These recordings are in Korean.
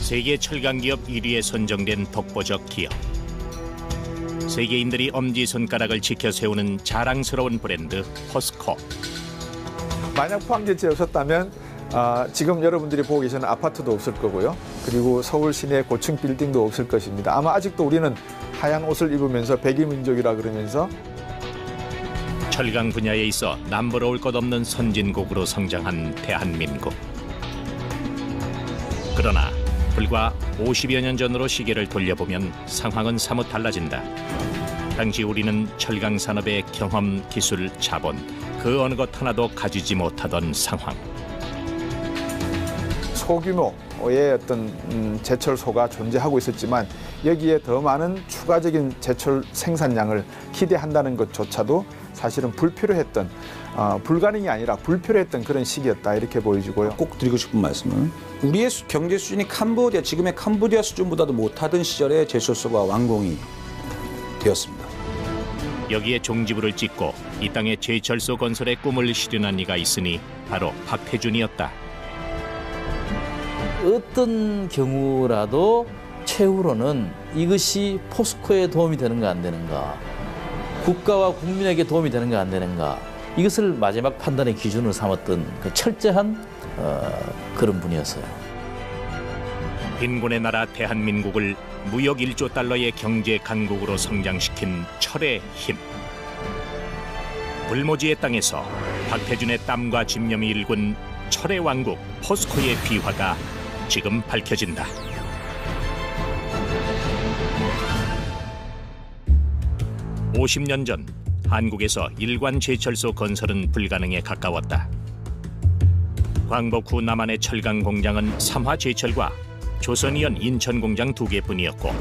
세계 철강 기업 1위에 선정된 독보적 기업. 세계인들이 엄지손가락을 지켜 세우는 자랑스러운 브랜드 포스코. 만약 포항제철이 없었다면 지금 여러분들이 보고 계시는 아파트도 없을 거고요. 그리고 서울 시내 고층 빌딩도 없을 것입니다. 아마 아직도 우리는 하얀 옷을 입으면서 백일민족이라 그러면서 철강 분야에 있어 남부러울 것 없는 선진국으로 성장한 대한민국. 그러나 불과 50여 년 전으로 시계를 돌려보면 상황은 사뭇 달라진다. 당시 우리는 철강 산업의 경험, 기술, 자본 그 어느 것 하나도 가지지 못하던 상황. 소규모의 어떤 제철소가 존재하고 있었지만 여기에 더 많은 추가적인 제철 생산량을 기대한다는 것조차도 사실은 불필요했던, 불가능이 아니라 불필요했던 그런 시기였다 이렇게 보여지고요. 꼭 드리고 싶은 말씀은 우리의 경제 수준이 캄보디아, 지금의 캄보디아 수준보다도 못하던 시절에 제철소가 완공이 되었습니다. 여기에 종지부를 찍고 이 땅에 제철소 건설의 꿈을 실현한 이가 있으니 바로 박태준이었다. 어떤 경우라도 최후로는 이것이 포스코에 도움이 되는가 안 되는가, 국가와 국민에게 도움이 되는가 안 되는가, 이것을 마지막 판단의 기준으로 삼았던 그 철저한 그런 분이었어요. 빈곤의 나라 대한민국을 무역 1조 달러의 경제 강국으로 성장시킨 철의 힘. 불모지의 땅에서 박태준의 땀과 집념이 일군 철의 왕국 포스코의 비화가 지금 밝혀진다. (50년) 전 한국에서 일관 제철소 건설은 불가능에 가까웠다. 광복 후 남한의 철강 공장은 삼화제철과 조선이연 인천공장 2개뿐이었고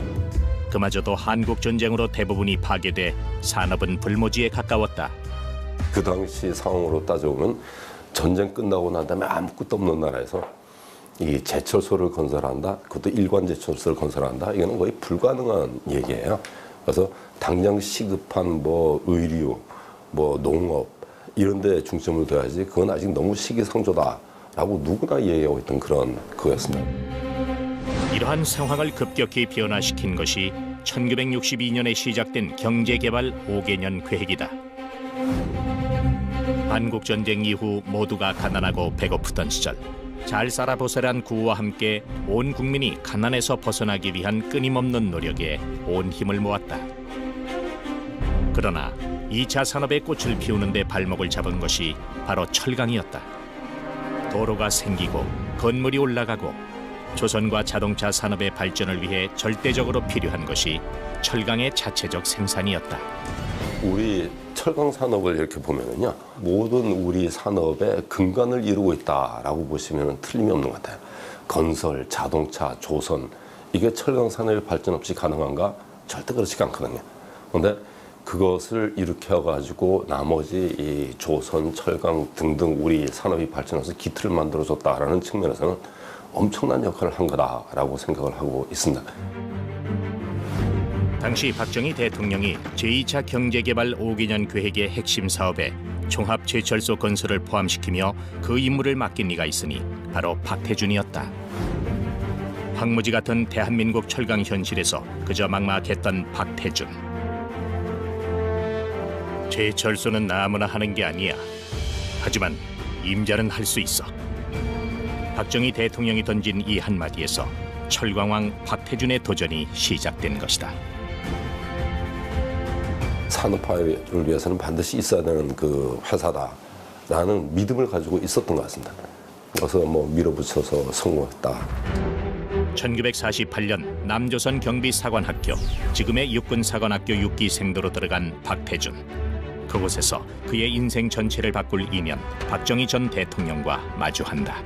그마저도 한국전쟁으로 대부분이 파괴돼 산업은 불모지에 가까웠다. 그 당시 상황으로 따져보면 전쟁 끝나고 난 다음에 아무것도 없는 나라에서 이 제철소를 건설한다, 그것도 일관 제철소를 건설한다, 이거는 거의 불가능한 얘기예요. 그래서 당장 시급한 뭐 의류, 뭐 농업 이런 데 중점을 둬야지 그건 아직 너무 시기상조다라고 누구나 얘기하고 있던 그런 그거였습니다. 이러한 상황을 급격히 변화시킨 것이 1962년에 시작된 경제개발 5개년 계획이다. 한국전쟁 이후 모두가 가난하고 배고프던 시절 잘 살아보세란 구호와 함께 온 국민이 가난에서 벗어나기 위한 끊임없는 노력에 온 힘을 모았다. 그러나 2차 산업의 꽃을 피우는 데 발목을 잡은 것이 바로 철강이었다. 도로가 생기고 건물이 올라가고 조선과 자동차 산업의 발전을 위해 절대적으로 필요한 것이 철강의 자체적 생산이었다. 우리 철강 산업을 이렇게 보면은요, 모든 우리 산업의 근간을 이루고 있다라고 보시면 틀림이 없는 것 같아요. 건설, 자동차, 조선, 이게 철강 산업의 발전 없이 가능한가? 절대 그렇지가 않거든요. 그런데 그것을 일으켜가지고 나머지 이 조선, 철강 등등 우리 산업이 발전해서 기틀을 만들어줬다라는 측면에서는 엄청난 역할을 한 거다라고 생각을 하고 있습니다. 당시 박정희 대통령이 제2차 경제개발 5개년 계획의 핵심 사업에 종합제철소 건설을 포함시키며 그 임무를 맡긴 이가 있으니 바로 박태준이었다. 황무지 같은 대한민국 철강 현실에서 그저 막막했던 박태준. 제철소는 아무나 하는 게 아니야. 하지만 임자는 할 수 있어. 박정희 대통령이 던진 이 한마디에서 철강왕 박태준의 도전이 시작된 것이다. 산업화를 위해서는 반드시 있어야 되는 그 회사다라는 믿음을 가지고 있었던 것 같습니다. 그래서 뭐 밀어붙여서 성공했다. 1948년 남조선 경비사관학교, 지금의 육군사관학교 6기 생도로 들어간 박태준. 그곳에서 그의 인생 전체를 바꿀 인연, 박정희 전 대통령과 마주한다.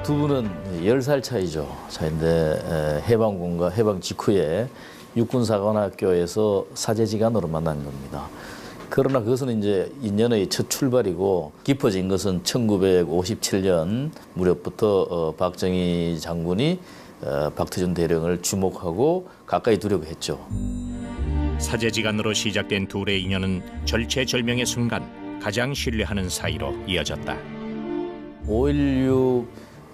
두 분은 10살 차이죠. 차인데 해방군과 해방 직후에 육군사관학교에서 사제지간으로 만난 겁니다. 그러나 그것은 이제 인연의 첫 출발이고 깊어진 것은 1957년 무렵부터 박정희 장군이 박태준 대령을 주목하고 가까이 두려고 했죠. 사제지간으로 시작된 둘의 인연은 절체절명의 순간 가장 신뢰하는 사이로 이어졌다. 5.16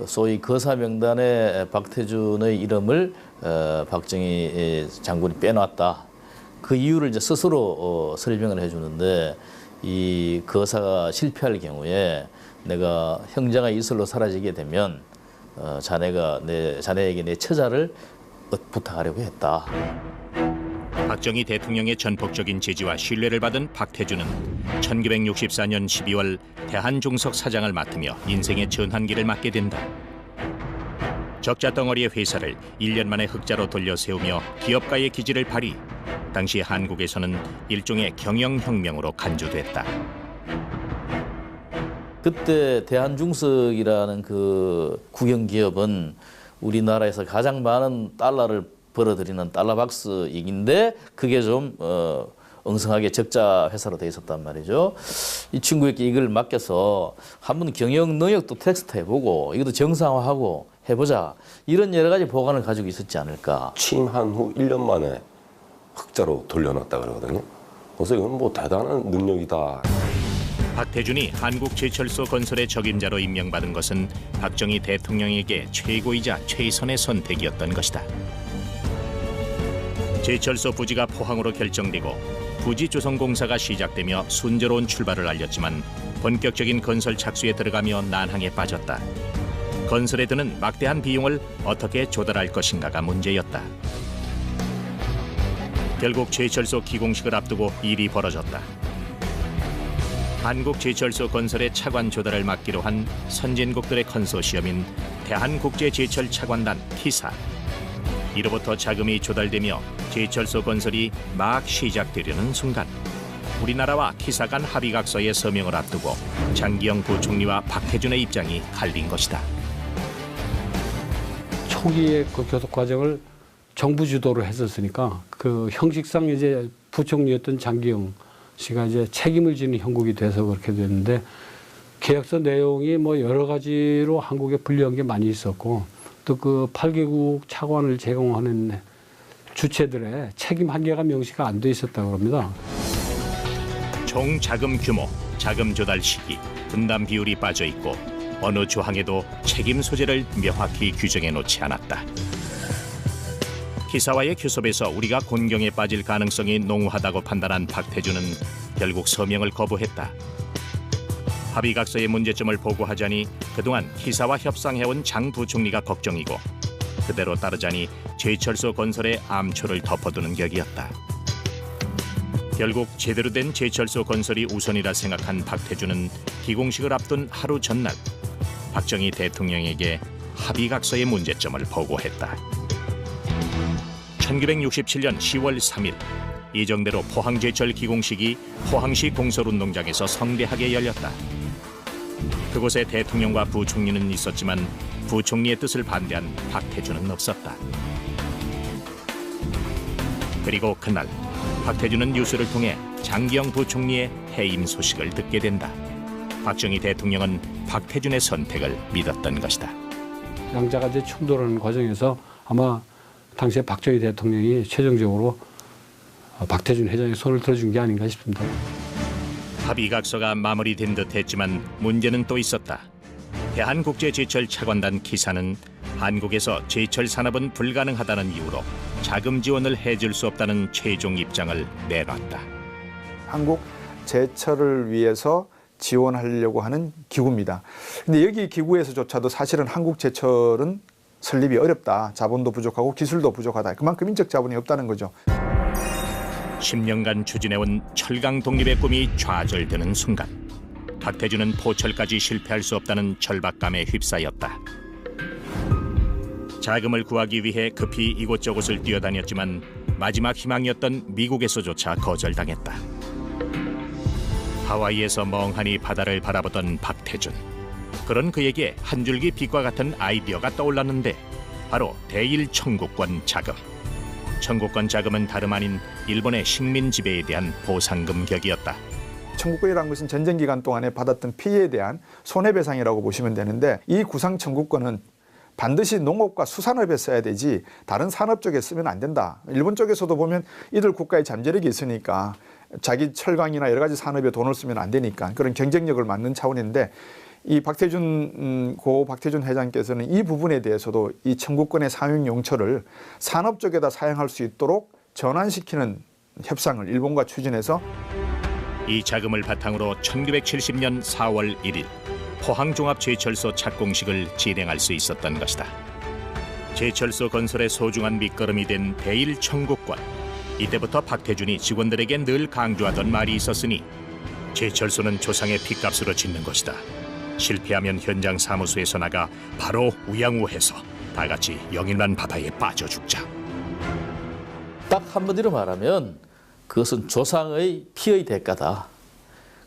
소위 거사 명단에 박태준의 이름을 박정희 장군이 빼놨다. 그 이유를 이제 스스로 설명을 해주는데 이 거사가 실패할 경우에 내가 형제가 이슬로 사라지게 되면 자네에게 내 처자를 부탁하려고 했다. 박정희 대통령의 전폭적인 지지와 신뢰를 받은 박태준은 1964년 12월 대한중석 사장을 맡으며 인생의 전환기를 맞게 된다. 적자 덩어리의 회사를 1년 만에 흑자로 돌려 세우며 기업가의 기질을 발휘. 당시 한국에서는 일종의 경영혁명으로 간주됐다. 그때 대한중석이라는 그 국영기업은 우리나라에서 가장 많은 달러를 벌어들이는 달러박스익인데 그게 좀 엉성하게 적자 회사로 돼 있었단 말이죠. 이 친구에게 이걸 맡겨서 한번 경영 능력도 테스트 해보고 이것도 정상화하고 해보자. 이런 여러 가지 보관을 가지고 있었지 않을까. 취임한 후 1년 만에 흑자로 돌려놨다 그러거든요. 그래서 이건 뭐 대단한 능력이다. 박태준이 한국제철소 건설의 적임자로 임명받은 것은 박정희 대통령에게 최고이자 최선의 선택이었던 것이다. 제철소 부지가 포항으로 결정되고 부지조성공사가 시작되며 순조로운 출발을 알렸지만 본격적인 건설 착수에 들어가며 난항에 빠졌다. 건설에 드는 막대한 비용을 어떻게 조달할 것인가가 문제였다. 결국 제철소 기공식을 앞두고 일이 벌어졌다. 한국제철소 건설의 차관 조달을 맡기로 한 선진국들의 컨소시엄인 대한국제제철차관단 티사. 이로부터 자금이 조달되며 제철소 건설이 막 시작되려는 순간 우리나라와 티사 간 합의각서의 서명을 앞두고 장기영 부총리와 박태준의 입장이 갈린 것이다. 초기의 그 교섭 과정을 정부 주도로 했었으니까 그 형식상 이제 부총리였던 장기영 씨가 이제 책임을 지는 형국이 돼서 그렇게 됐는데 계약서 내용이 뭐 여러 가지로 한국에 불리한 게 많이 있었고 또 그 8개국 차관을 제공하는 주체들의 책임 한계가 명시가 안 돼 있었다고 합니다. 총 자금 규모, 자금 조달 시기, 분담 비율이 빠져 있고 어느 조항에도 책임 소재를 명확히 규정해 놓지 않았다. 기사와의 교섭에서 우리가 곤경에 빠질 가능성이 농후하다고 판단한 박태준은 결국 서명을 거부했다. 합의각서의 문제점을 보고하자니 그동안 기사와 협상해온 장 부총리가 걱정이고 그대로 따르자니 제철소 건설의 암초를 덮어두는 격이었다. 결국 제대로 된 제철소 건설이 우선이라 생각한 박태준은 기공식을 앞둔 하루 전날 박정희 대통령에게 합의각서의 문제점을 보고했다. 1967년 10월 3일 예정대로 포항제철 기공식이 포항시 공설운동장에서 성대하게 열렸다. 그곳에 대통령과 부총리는 있었지만 부총리의 뜻을 반대한 박태준은 없었다. 그리고 그날 박태준은 뉴스를 통해 장기영 부총리의 해임 소식을 듣게 된다. 박정희 대통령은 박태준의 선택을 믿었던 것이다. 양자가 이제 충돌하는 과정에서 아마 당시에 박정희 대통령이 최종적으로 박태준 회장의 손을 들어준 게 아닌가 싶습니다. 합의각서가 마무리된 듯했지만 문제는 또 있었다. 대한국제제철차관단 기사는 한국에서 제철 산업은 불가능하다는 이유로 자금 지원을 해줄 수 없다는 최종 입장을 내놨다. 한국 제철을 위해서 지원하려고 하는 기구입니다. 근데 여기 기구에서조차도 사실은 한국 제철은 설립이 어렵다. 자본도 부족하고 기술도 부족하다. 그만큼 인적 자본이 없다는 거죠. 10년간 추진해온 철강 독립의 꿈이 좌절되는 순간 박태준은 포철까지 실패할 수 없다는 절박감에 휩싸였다. 자금을 구하기 위해 급히 이곳저곳을 뛰어다녔지만 마지막 희망이었던 미국에서조차 거절당했다. 하와이에서 멍하니 바다를 바라보던 박태준. 그런 그에게 한 줄기 빛과 같은 아이디어가 떠올랐는데 바로 대일 청구권 자금. 청구권 자금은 다름 아닌 일본의 식민 지배에 대한 보상금 격이었다. 청구권이라는 것은 전쟁 기간 동안에 받았던 피해에 대한 손해배상이라고 보시면 되는데 이 구상 청구권은 반드시 농업과 수산업에 써야 되지 다른 산업 쪽에 쓰면 안 된다. 일본 쪽에서도 보면 이들 국가의 잠재력이 있으니까 자기 철강이나 여러 가지 산업에 돈을 쓰면 안 되니까 그런 경쟁력을 맞는 차원인데 이 고 박태준 회장께서는 이 부분에 대해서도 이 청구권의 사용 용처를 산업 쪽에다 사용할 수 있도록 전환시키는 협상을 일본과 추진해서 이 자금을 바탕으로 1970년 4월 1일 포항종합제철소 착공식을 진행할 수 있었던 것이다. 제철소 건설의 소중한 밑거름이 된 대일 청구권. 이때부터 박태준이 직원들에게 늘 강조하던 말이 있었으니 제철소는 조상의 핏값으로 짓는 것이다. 실패하면 현장 사무소에서 나가 바로 우양우해서 다 같이 영일만 바다에 빠져 죽자. 딱 한마디로 말하면 그것은 조상의 피의 대가다.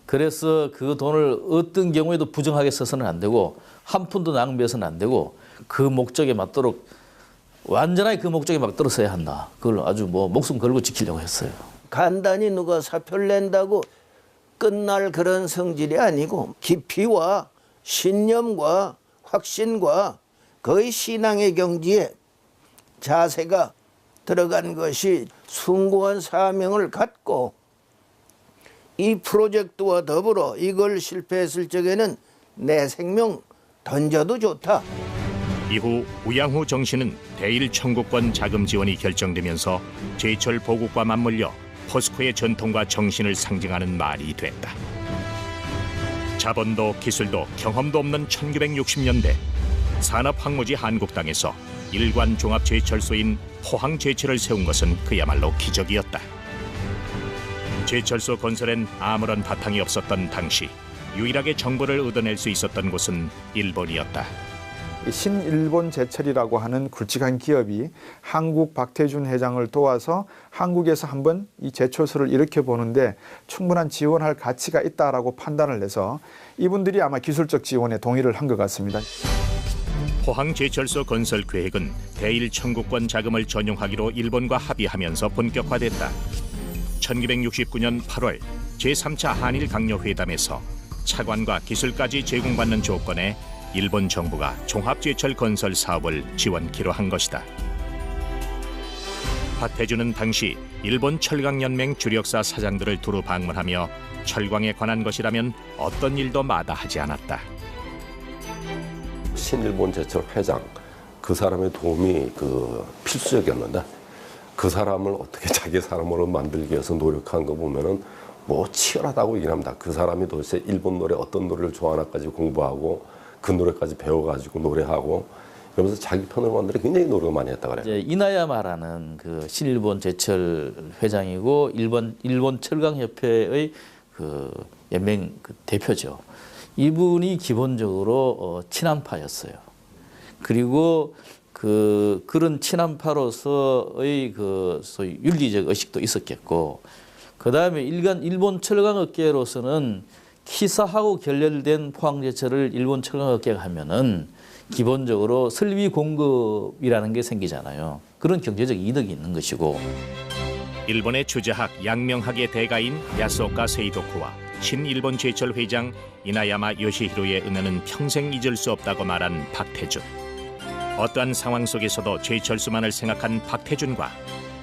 그래서 그 돈을 어떤 경우에도 부정하게 써서는 안 되고 한 푼도 낭비해서는 안 되고 그 목적에 맞도록 완전하게 그 목적에 맞도록 써야 한다. 그걸 아주 목숨 걸고 지키려고 했어요. 간단히 누가 사표를 낸다고 끝날 그런 성질이 아니고 깊이와 신념과 확신과 거의 신앙의 경지에 자세가 들어간 것이 숭고한 사명을 갖고 이 프로젝트와 더불어 이걸 실패했을 적에는 내 생명 던져도 좋다. 이후 우양후 정시는 대일 청구권 자금 지원이 결정되면서 제철 보국과 맞물려 포스코의 전통과 정신을 상징하는 말이 됐다. 자본도 기술도 경험도 없는 1960년대 산업항모지 한국당에서 일관 종합제철소인 포항제철을 세운 것은 그야말로 기적이었다. 제철소 건설엔 아무런 바탕이 없었던 당시 유일하게 정보를 얻어낼 수 있었던 곳은 일본이었다. 신일본 제철이라고 하는 굵직한 기업이 한국 박태준 회장을 도와서 한국에서 한번 이 제철소를 일으켜보는데 충분한 지원할 가치가 있다라고 판단을 해서 이분들이 아마 기술적 지원에 동의를 한 것 같습니다. 포항제철소 건설 계획은 대일 청구권 자금을 전용하기로 일본과 합의하면서 본격화됐다. 1969년 8월 제3차 한일 강요회담에서 차관과 기술까지 제공받는 조건에 일본 정부가 종합제철 건설 사업을 지원키로 한 것이다. 박태준은 당시 일본 철강연맹 주력사 사장들을 두루 방문하며 철광에 관한 것이라면 어떤 일도 마다하지 않았다. 신일본 제철 회장 그 사람의 도움이 필수적이었는데 그 사람을 어떻게 자기 사람으로 만들기 위해서 노력한 거 보면은 치열하다고 얘기를 합니다. 그 사람이 도대체 일본 노래 어떤 노래를 좋아하나까지 공부하고 그 노래까지 배워가지고 노래하고 그러면서 자기 편을 만들어 굉장히 노력을 많이 했다 그래요. 이제 이나야마라는 그 신일본 제철 회장이고 일본 철강협회의 그 연맹 대표죠. 이분이 기본적으로 친한파였어요. 그리고 그런 친한파로서의 소위 윤리적 의식도 있었겠고, 그 다음에 일본 철강업계로서는 키사하고 결렬된 포항제철을 일본 철강업계가 하면은 기본적으로 설비 공급이라는 게 생기잖아요. 그런 경제적 이득이 있는 것이고. 일본의 주자학 양명학의 대가인 야스오카 세이도쿠와 신일본 제철 회장 이나야마 요시히로의 은혜는 평생 잊을 수 없다고 말한 박태준. 어떠한 상황 속에서도 제철소만을 생각한 박태준과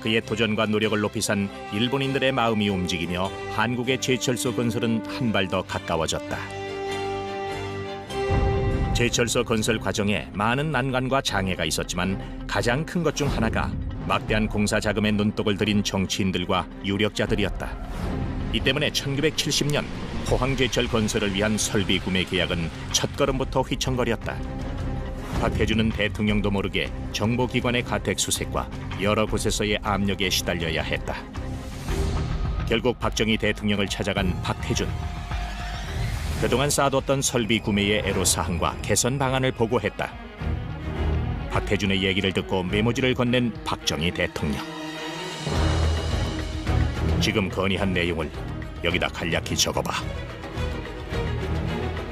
그의 도전과 노력을 높이 산 일본인들의 마음이 움직이며 한국의 제철소 건설은 한 발 더 가까워졌다. 제철소 건설 과정에 많은 난관과 장애가 있었지만 가장 큰 것 중 하나가 막대한 공사 자금에 눈독을 들인 정치인들과 유력자들이었다. 이 때문에 1970년 포항제철 건설을 위한 설비 구매 계약은 첫걸음부터 휘청거렸다. 박태준은 대통령도 모르게 정보기관의 가택 수색과 여러 곳에서의 압력에 시달려야 했다. 결국 박정희 대통령을 찾아간 박태준. 그동안 쌓아뒀던 설비 구매의 애로사항과 개선 방안을 보고했다. 박태준의 얘기를 듣고 메모지를 건넨 박정희 대통령. 지금 건의한 내용을 여기다 간략히 적어봐.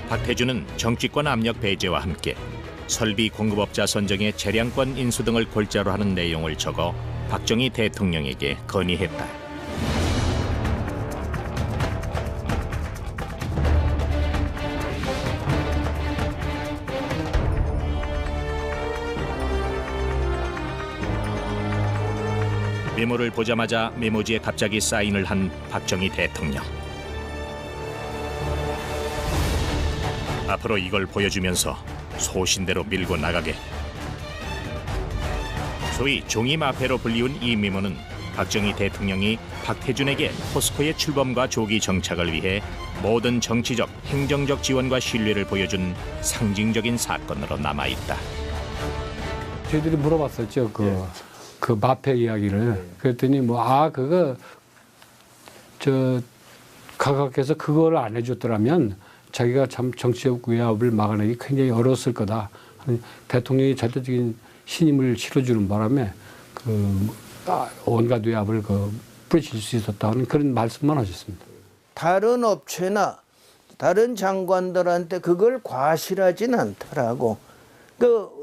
박태준은 정치권 압력 배제와 함께 설비 공급업자 선정의 재량권 인수 등을 골자로 하는 내용을 적어 박정희 대통령에게 건의했다. 메모를 보자마자 메모지에 갑자기 사인을 한 박정희 대통령. 앞으로 이걸 보여주면서 소신대로 밀고 나가게. 소위 종이마패로 불리운 이 미모는 박정희 대통령이 박태준에게 포스코의 출범과 조기 정착을 위해 모든 정치적, 행정적 지원과 신뢰를 보여준 상징적인 사건으로 남아있다. 저희들이 물어봤었죠. 그 마패 이야기를. 그랬더니 그거 각하께서 그걸 안 해줬더라면 자기가 참 정치적 위압을 막아내기 굉장히 어려웠을 거다. 대통령이 절대적인 신임을 실어주는 바람에 온갖 위압을 뿌리칠 수 있었다는 그런 말씀만 하셨습니다. 다른 업체나 다른 장관들한테 그걸 과실하진 않더라고.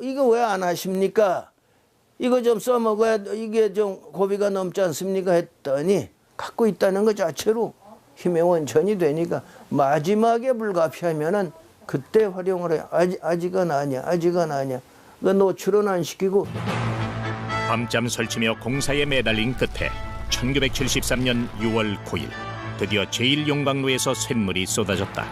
이거 왜 안 하십니까? 이거 좀 써먹어야 이게 좀 고비가 넘지 않습니까? 했더니 갖고 있다는 것 자체로 힘의 원천이 되니까 마지막에 불가피하면은 그때 활용을 해. 아직은 아니야. 그 노출은 안 시키고. 밤잠 설치며 공사에 매달린 끝에 1973년 6월 9일 드디어 제1용광로에서 쇳물이 쏟아졌다.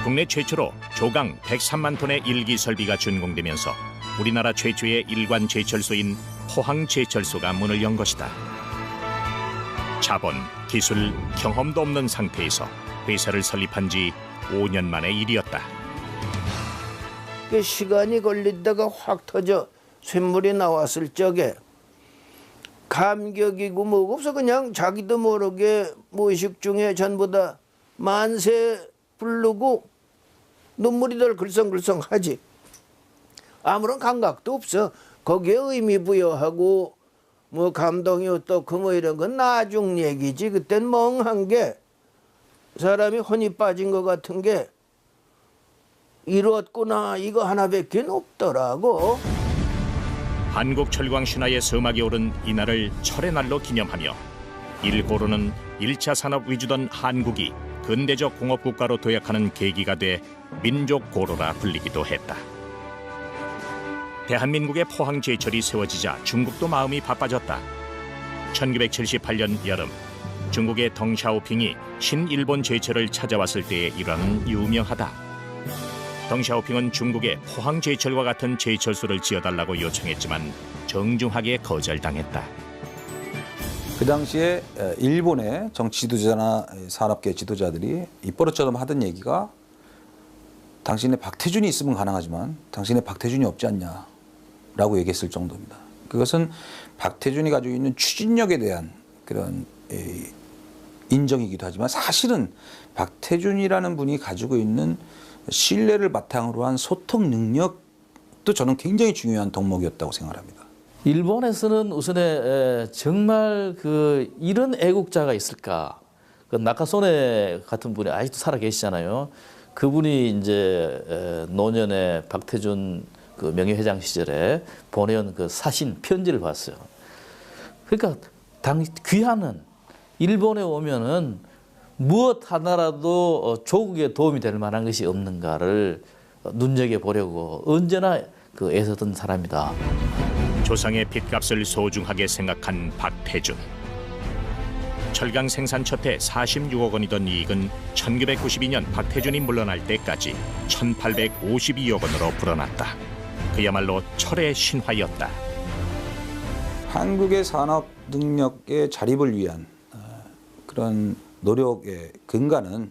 국내 최초로 조강 103만 톤의 일기 설비가 준공되면서 우리나라 최초의 일관 제철소인 포항제철소가 문을 연 것이다. 자본, 기술, 경험도 없는 상태에서 회사를 설립한 지 5년 만의 일이었다. 시간이 걸리다가 확 터져 쇳물이 나왔을 적에 감격이고 뭐고 없어. 그냥 자기도 모르게 무의식 중에 전부 다 만세 부르고 눈물이 덜 글썽글썽하지. 아무런 감각도 없어. 거기에 의미 부여하고 감동이 어떻고 이런 건 나중 얘기지. 그땐 멍한 게 사람이 혼이 빠진 것 같은 게 이뤘구나 이거 하나밖에 없더라고. 한국철광 신화의 서막에 오른 이날을 철의 날로 기념하며 일고로는 1차 산업 위주던 한국이 근대적 공업국가로 도약하는 계기가 돼 민족고로라 불리기도 했다. 대한민국의 포항제철이 세워지자 중국도 마음이 바빠졌다. 1978년 여름 중국의 덩샤오핑이 신일본 제철을 찾아왔을 때의 일화는 유명하다. 덩샤오핑은 중국에 포항제철과 같은 제철소를 지어달라고 요청했지만 정중하게 거절당했다. 그 당시에 일본의 정치 지도자나 산업계 지도자들이 입버릇처럼 하던 얘기가 당신의 박태준이 있으면 가능하지만 당신의 박태준이 없지 않냐라고 얘기했을 정도입니다. 그것은 박태준이 가지고 있는 추진력에 대한 그런 인정이기도 하지만 사실은 박태준이라는 분이 가지고 있는 신뢰를 바탕으로 한 소통 능력도 저는 굉장히 중요한 덕목이었다고 생각합니다. 일본에서는 우선에 정말 이런 애국자가 있을까? 나카소네 같은 분이 아직도 살아 계시잖아요. 그분이 이제 노년에 박태준 명예회장 시절에 보내온 사신 편지를 봤어요. 그러니까 귀하는 일본에 오면은 무엇 하나라도 조국에 도움이 될 만한 것이 없는가를 눈여겨보려고 언제나 애쓰던 사람이다. 조상의 빚값을 소중하게 생각한 박태준. 철강 생산 첫 해 46억 원이던 이익은 1992년 박태준이 물러날 때까지 1852억 원으로 불어났다. 그야말로 철의 신화였다. 한국의 산업 능력의 자립을 위한 그런 노력의 근간은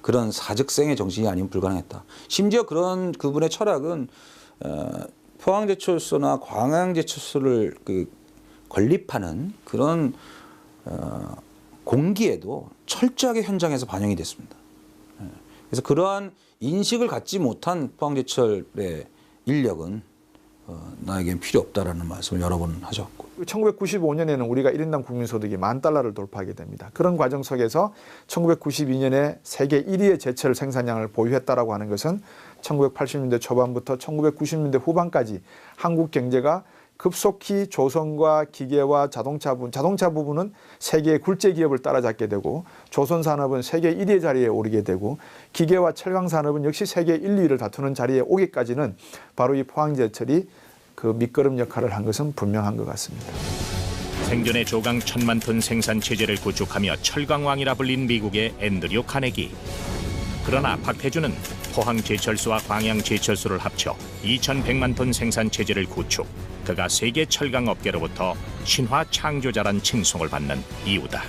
그런 사직생의 정신이 아니면 불가능했다. 심지어 그분의 철학은 포항제철소나 광양제철소를 건립하는 그런 공기에도 철저하게 현장에서 반영이 됐습니다. 그래서 그러한 인식을 갖지 못한 포항제철의 인력은 나에겐 필요 없다라는 말씀을 여러 번 하셨고. 1995년에는 우리가 1인당 국민소득이 $10,000를 돌파하게 됩니다. 그런 과정 속에서 1992년에 세계 1위의 제철 생산량을 보유했다라고 하는 것은 1980년대 초반부터 1990년대 후반까지 한국 경제가 급속히 조선과 기계와 자동차 부분은 세계 굴제 기업을 따라잡게 되고 조선 산업은 세계 1위의 자리에 오르게 되고 기계와 철강 산업은 역시 세계 1, 2위를 다투는 자리에 오기까지는 바로 이 포항제철이 밑거름 역할을 한 것은 분명한 것 같습니다. 생전에 조강 1,000만 톤 생산 체제를 구축하며 철강왕이라 불린 미국의 앤드류 카네기. 그러나 박태준은 포항제철소와 광양제철소를 합쳐 2,100만 톤 생산 체제를 구축. 그가 세계 철강 업계로부터 신화 창조자란 칭송을 받는 이유다.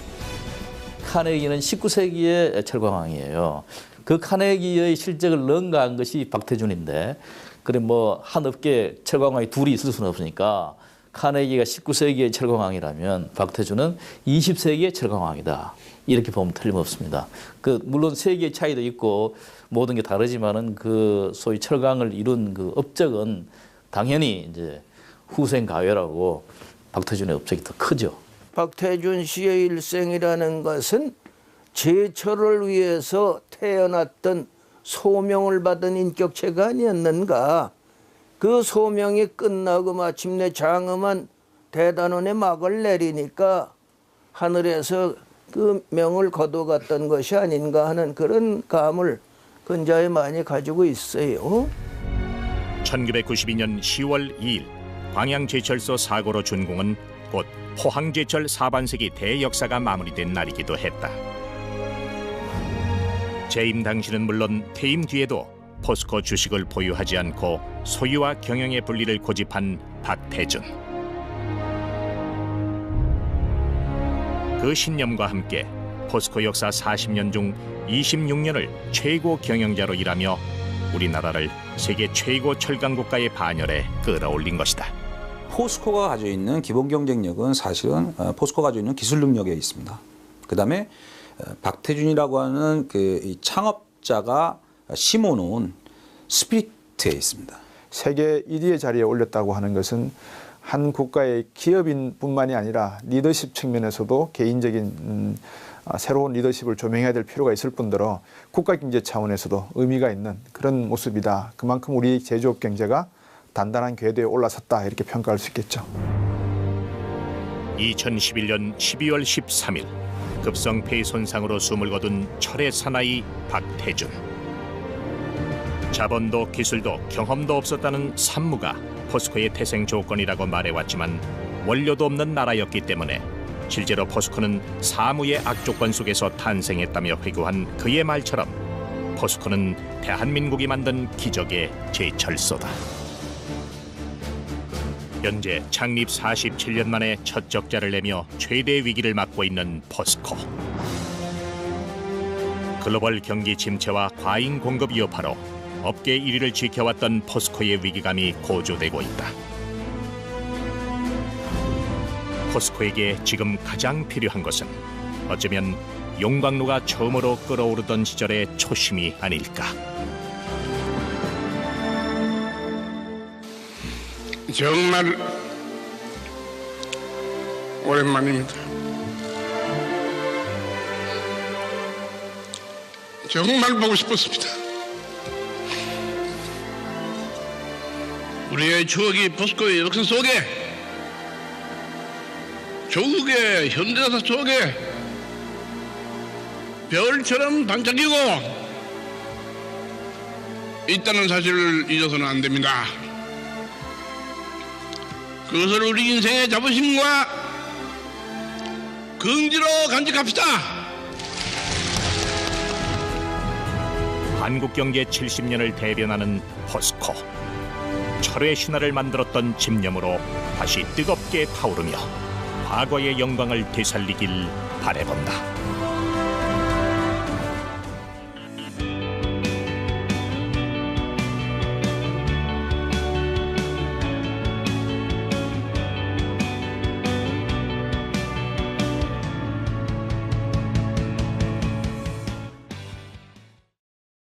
카네기는 19세기의 철강왕이에요. 그 카네기의 실적을 능가한 것이 박태준인데, 그래 뭐 한 업계 철강왕이 둘이 있을 수는 없으니까 카네기가 19세기의 철강왕이라면 박태준은 20세기의 철강왕이다. 이렇게 보면 틀림없습니다. 그 물론 세계의 차이도 있고 모든 게 다르지만은 그 소위 철강을 이룬 그 업적은 당연히 이제 후생 가외라고 박태준의 업적이 더 크죠. 박태준 씨의 일생이라는 것은 제철을 위해서 태어났던 소명을 받은 인격체가 아니었는가. 그 소명이 끝나고 마침내 장엄한 대단원의 막을 내리니까 하늘에서 그 명을 거둬갔던 것이 아닌가 하는 그런 감을 근자에 많이 가지고 있어요. 1992년 10월 2일 광양제철소 사고로 준공은 곧 포항제철 사반세기 대역사가 마무리된 날이기도 했다. 재임 당시는 물론 퇴임 뒤에도 포스코 주식을 보유하지 않고 소유와 경영의 분리를 고집한 박태준. 그 신념과 함께 포스코 역사 40년 중 26년을 최고 경영자로 일하며 우리나라를 세계 최고 철강 국가의 반열에 끌어올린 것이다. 포스코가 가지고 있는 기본 경쟁력은 사실은 포스코가 가지고 있는 기술 능력에 있습니다. 그다음에 박태준이라고 하는 그 창업자가 심어놓은 스피릿에 있습니다. 세계 1위의 자리에 올렸다고 하는 것은 한 국가의 기업인뿐만이 아니라 리더십 측면에서도 개인적인 새로운 리더십을 조명해야 될 필요가 있을 뿐더러 국가 경제 차원에서도 의미가 있는 그런 모습이다. 그만큼 우리 제조업 경제가 단단한 궤도에 올라섰다 이렇게 평가할 수 있겠죠. 2011년 12월 13일 급성 폐 손상으로 숨을 거둔 철의 사나이 박태준. 자본도 기술도 경험도 없었다는 산무가 포스코의 태생 조건이라고 말해왔지만 원료도 없는 나라였기 때문에 실제로 포스코는 사무의 악조건 속에서 탄생했다며 회고한 그의 말처럼 포스코는 대한민국이 만든 기적의 제철소다. 현재 창립 47년 만에 첫 적자를 내며 최대 위기를 맞고 있는 포스코. 글로벌 경기 침체와 과잉 공급 여파로 업계 1위를 지켜왔던 포스코의 위기감이 고조되고 있다. 포스코에게 지금 가장 필요한 것은 어쩌면 용광로가 처음으로 끓어오르던 시절의 초심이 아닐까. 정말 오랜만입니다. 정말 보고 싶었습니다. 우리의 추억이 포스코의 역사 속에, 조국의 현대사 속에 별처럼 반짝이고 있다는 사실을 잊어서는 안 됩니다. 그것을 우리 인생의 자부심과 긍지로 간직합시다. 한국 경제 70년을 대변하는 포스코. 철의 신화를 만들었던 집념으로 다시 뜨겁게 타오르며 과거의 영광을 되살리길 바라본다.